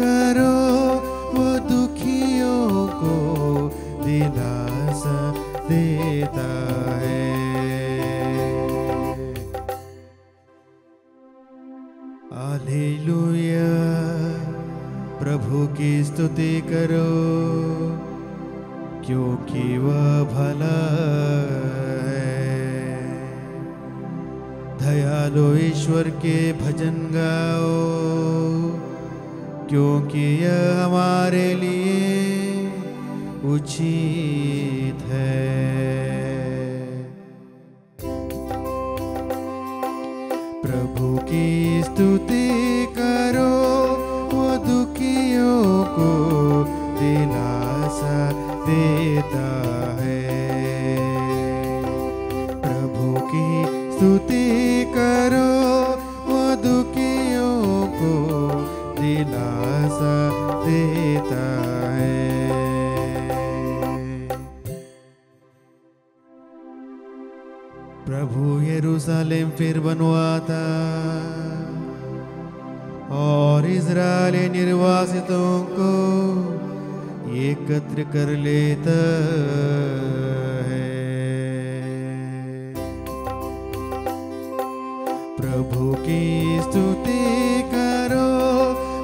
करो, वो दुखियों को दिलासा देता है। हालेलुया, प्रभु की स्तुति करो, क्योंकि वह भला है। दयालु ईश्वर के भजन गाओ, क्योंकि यह हमारे लिए उचित है। प्रभु की स्तुति करो, वो दुखियों को दिलासा देता है। प्रभु की स्तुति करो, वो दुखियों को दिलासा देता है। प्रभु यरूशलेम फिर बनवाता और इज़राइली निर्वासितों को एकत्र कर लेता है। प्रभु की स्तुति करो,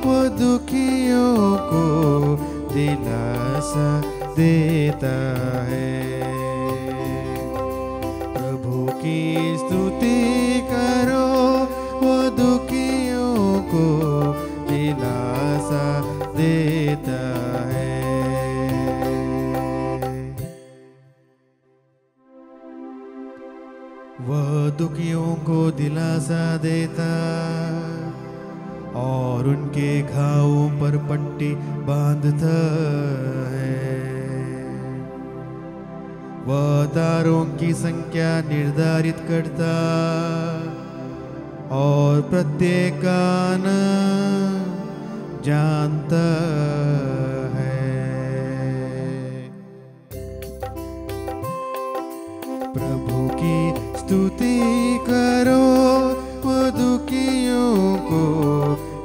वो दुखियों को दिलासा देता है। प्रभु की स्तुति करो, वो दुखियों को दिलासा देता है। वह दुखियों को दिलासा देता और उनके घावों पर पट्टी बांधता है। वह तारों की संख्या निर्धारित करता और प्रत्येक कान जानता है। प्रभु की स्तुति करो, वो दुखियों को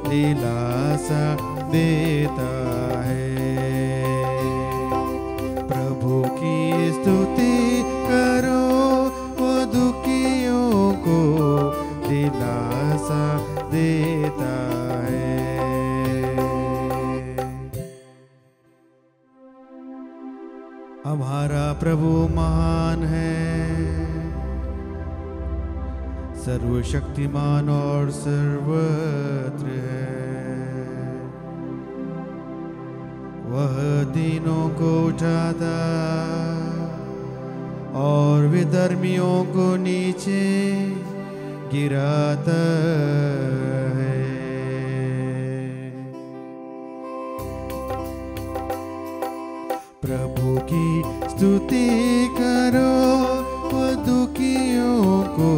दिलासा देता है। प्रभु की स्तुति करो, वो दुखियों को दिलासा देता है। हमारा प्रभु महान है, सर्वशक्तिमान और सर्वत्र है। वह दीनों को उठाता और विधर्मियों को नीचे गिराता है। प्रभु की स्तुति करो, वो दुखियों को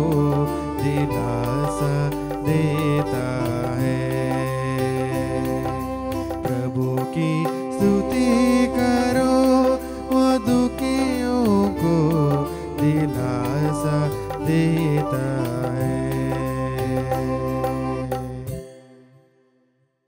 दिलासा देता है। प्रभु की स्तुति करो, वो दुखियों को दिलासा देता है।